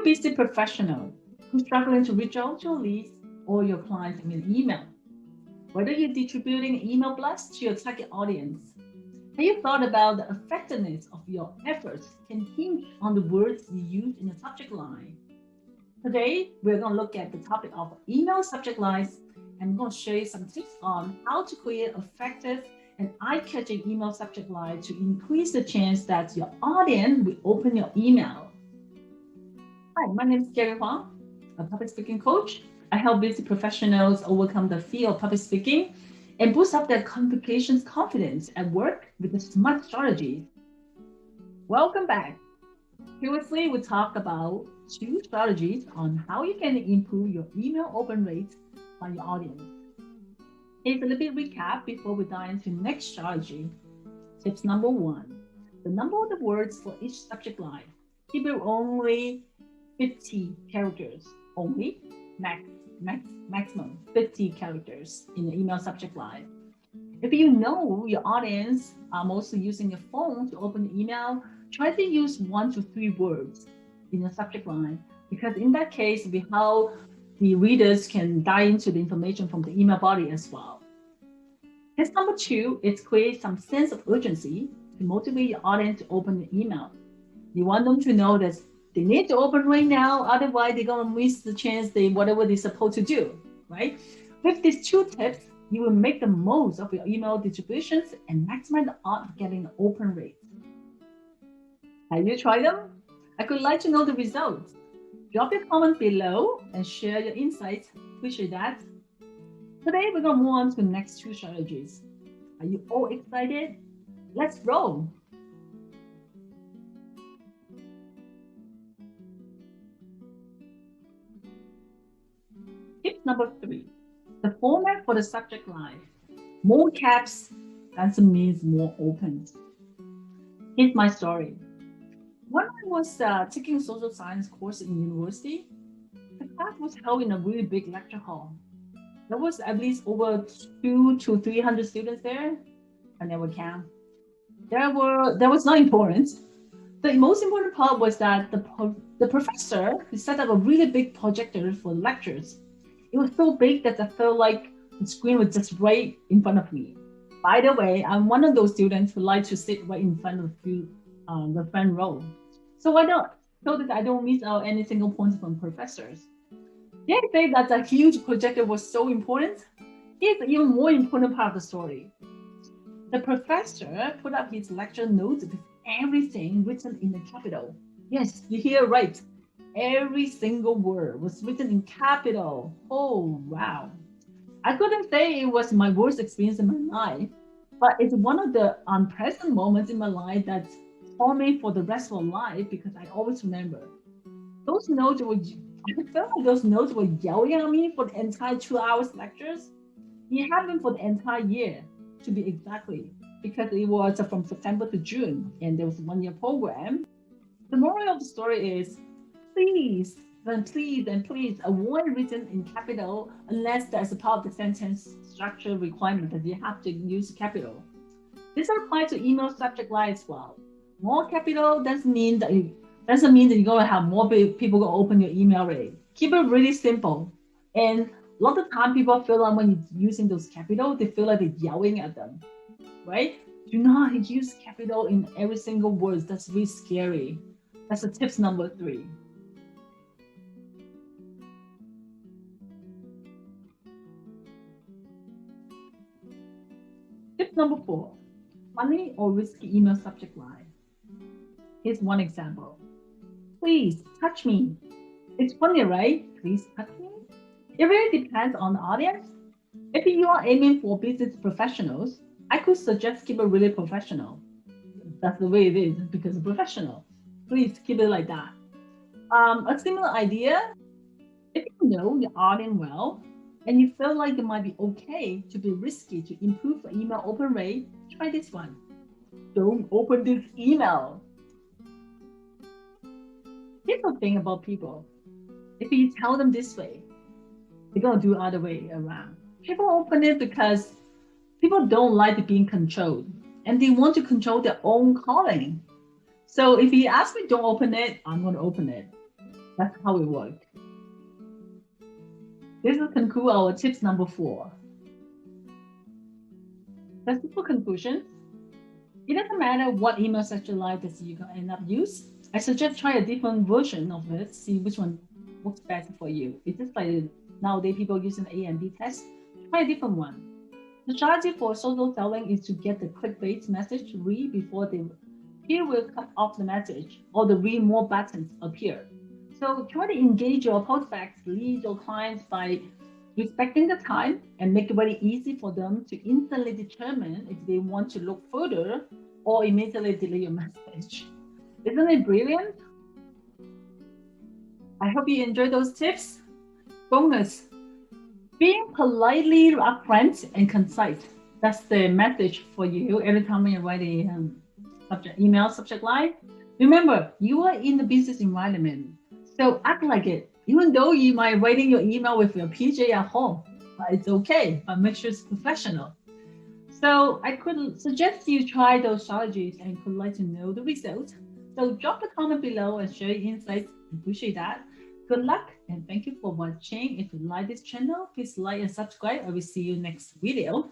busy professional who's struggling to reach out to your leads or your clients in an email? Whether you're distributing email blasts to your target audience, have you thought about the effectiveness of your efforts can hinge on the words you use in the subject line? Today, we're going to look at the topic of email subject lines, and I'm going to show you some tips on how to create effective and eye-catching email subject line to increase the chance that your audience will open your email. Hi, my name is Gary Huang, a public speaking coach. I help busy professionals overcome the fear of public speaking and boost up their communications confidence at work with the SMART strategies. Welcome back. Previously, we talked about 2 strategies on how you can improve your email open rate by your audience. Here's a little bit recap before we dive into the next strategy. Tips number 1, the number of the words for each subject line. Keep it only 50 characters, only maximum 50 characters in the email subject line. If you know your audience are mostly using your phone to open the email, try to use 1 to 3 words in the subject line, because in that case, we how the readers can dive into the information from the email body as well. Tip number 2 is create some sense of urgency to motivate your audience to open the email. You want them to know that they need to open right now, otherwise they're gonna miss the chance whatever they're supposed to do, right? With these 2 tips, you will make the most of your email distributions and maximize the odds of getting an open rate. Have you tried them? I could like to know the results. Drop your comment below and share your insights. Appreciate that. Today, we're going to move on to the next 2 strategies. Are you all excited? Let's roll. Tip number 3, the format for the subject line. More caps doesn't mean more open. Here's my story. When I was taking a social science course in university, the class was held in a really big lecture hall. There was at least over 200 to 300 students there. I never count. That was not important. The most important part was that the professor set up a really big projector for lectures. It was so big that I felt like the screen was just right in front of me. By the way, I'm one of those students who like to sit right in front of the front row. So that I don't miss out any single point from professors. They say that the huge projector was so important. Here's the even more important part of the story. The professor put up his lecture notes with everything written in the capital. Yes, you hear right. Every single word was written in capital. Oh, wow. I couldn't say it was my worst experience in my life, but it's one of the unpleasant moments in my life that taught me for the rest of my life, because I always remember those notes I felt like those notes were yelling at me for the entire 2 hours lectures. It happened for the entire year, to be exactly, because it was from September to June, and there was a 1-year program. The moral of the story is, please avoid written in capital unless there's a part of the sentence structure requirement that you have to use capital. This applies to email subject line as well. More capital doesn't mean that you're going to have more people going to open your email rate. Keep it really simple. And a lot of time people feel like when you're using those capital, they feel like they're yelling at them, right? Do not use capital in every single word. That's really scary. That's the tips number 3. Tip number 4, funny or risky email subject line. Here's one example. Please touch me. It's funny, right? Please touch me. It really depends on the audience. If you are aiming for business professionals, I could suggest keep it really professional. That's the way it is, because it's professional. Please keep it like that. A similar idea, if you know your audience well and you feel like it might be okay to be risky to improve the email open rate, try this one. Don't open this email. Here's the thing about people. If you tell them this way, they're going to do the other way around. People open it because people don't like being controlled, and they want to control their own calling. So if you ask me don't open it, I'm going to open it. That's how it works. This will conclude our tips number 4. That's it for conclusions. It doesn't matter what email subject line that you're gonna end up use. I suggest try a different version of it, see which one works better for you. It's just like nowadays people using A and B test. Try a different one. The strategy for social selling is to get the clickbait message to read before the peer will cut off the message or the read more buttons appear. So try to engage your prospects, leads, or clients by respecting the time and make it very easy for them to instantly determine if they want to look further or immediately delete your message. Isn't it brilliant? I hope you enjoyed those tips. Bonus, being politely upfront and concise. That's the message for you every time you write a email subject line. Remember, you are in the business environment, so act like it. Even though you might writing your email with your PJ at home, but it's okay. But make sure it's professional. So I could suggest you try those strategies and could like to know the results. So drop a comment below and share your insights. Appreciate that. Good luck and thank you for watching. If you like this channel, please like and subscribe. I will see you next video.